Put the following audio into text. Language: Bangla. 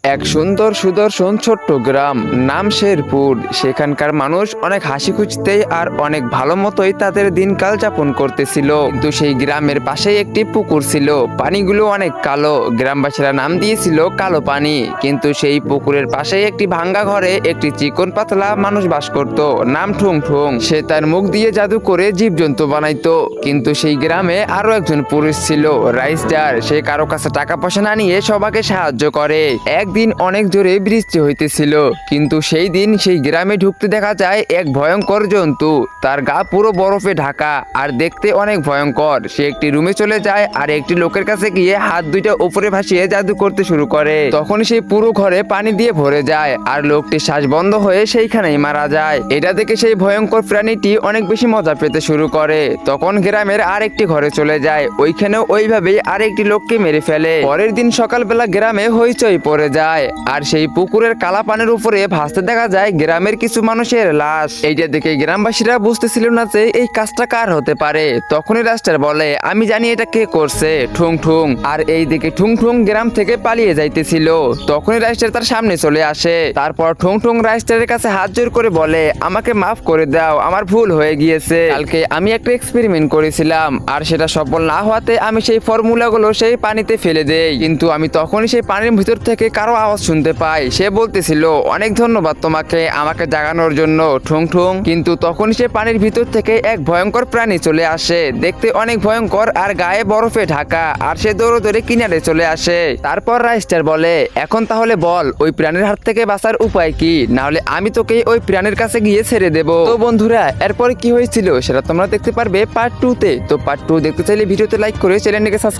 এক সুন্দর সুদর্শন ছোট্ট গ্রাম, নাম শেরপুর। সেখানকার মানুষ অনেক হাসি খুশিতে আর অনেক ভালো মতোই তাদের দিনকাল যাপন করতেছিল। কিন্তু সেই গ্রামের পাশেই একটি পুকুর ছিল, পানিগুলো অনেক কালো। গ্রামবাসীরা নাম দিয়েছিল কালো পানি। কিন্তু সেই পুকুরের পাশেই একটি ভাঙ্গা ঘরে একটি চিকন পাতলা মানুষ বাস করত, নাম ঠুং ঠুং। সে তার মুখ দিয়ে জাদু করে জীবজন্তু বানাইতো। কিন্তু সেই গ্রামে আরো একজন পুরুষ ছিল, রাইস্টার। সে কারো কাছে টাকা পয়সা না নিয়ে সবাইকে সাহায্য করে। একদিন অনেক জোরে বৃষ্টি হইতেছিল, কিন্তু সেই দিন সেই গ্রামে ঢুকতে দেখা যায় এক ভয়ঙ্কর জন্তু। তার গা পুরো বরফে ঢাকা আর দেখতে অনেক ভয়ঙ্কর। সে একটি রুমে চলে যায় আর একটি লোকের কাছে গিয়ে হাত দুইটা উপরে ভাসিয়ে জাদু করতে শুরু করে। তখন সেই পুরো ঘরে পানি দিয়ে ভরে যায় আর লোকটির শ্বাস বন্ধ হয়ে সেইখানেই মারা যায়। এটা দেখে সেই ভয়ঙ্কর প্রাণীটি অনেক বেশি মজা পেতে শুরু করে। তখন গ্রামের আরেকটি ঘরে চলে যায়, ওইখানেও ওইভাবেই আরেকটি লোককে মেরে ফেলে। পরের দিন সকালবেলা গ্রামে হইচই পড়ে যায় আর সেই পুকুরের কালা পানির উপরে ভাসতে দেখা যায় গ্রামের কিছু মানুষের লাশ। এইটা দেখে গ্রামবাসীরা বুঝতেছিল না যে এই কাজটা কার হতে পারে। তখনই রাস্টার বলে, আমি জানি এটা কে করছে, ঠুং ঠুং। আর এই দিকে ঠুং ঠুং গ্রাম থেকে পালিয়ে যাইতেছিল। তখনই রাস্টার তার সামনে চলে আসে। তারপর ঠুং ঠুং রাস্টারের কাছে হাত জোর করে বলে, আমাকে মাফ করে দাও, আমার ভুল হয়ে গিয়েছে। কালকে আমি একটা এক্সপেরিমেন্ট করেছিলাম আর সেটা সফল না হওয়াতে আমি সেই ফর্মুলাগুলো সেই পানিতে ফেলে দেই। কিন্তু আমি তখনই সেই পানির ভিতর থেকে কারো আওয়াজ শুনতে পাই। সে বলতেছিল, অনেক ধন্যবাদ তোমাকে আমাকে জাগানোর জন্য, ঠুং ঠুং। কিন্তু তখন সে পানির ভিতর থেকে এক ভয়ঙ্কর প্রাণী চলে আসে, দেখতে অনেক ভয়ঙ্কর আর গায়ে বরফে ঢাকা। আর সে দৌড়ে দৌড়ে কিনারে চলে আসে। তারপর রাইস্টার বলে, এখন তাহলে বল ওই প্রাণীর হাত থেকে বাঁচার উপায় কি, না হলে আমি তোকে ওই প্রাণীর কাছে গিয়ে ছেড়ে দেবো। তো বন্ধুরা, এরপরে কি হয়েছিল সেটা তোমরা দেখতে পারবে পার্ট 2 তে। তো পার্ট 2 দেখতে চাইলে ভিডিওতে লাইক করে চ্যানেলটিকে সাবস্ক্রাইব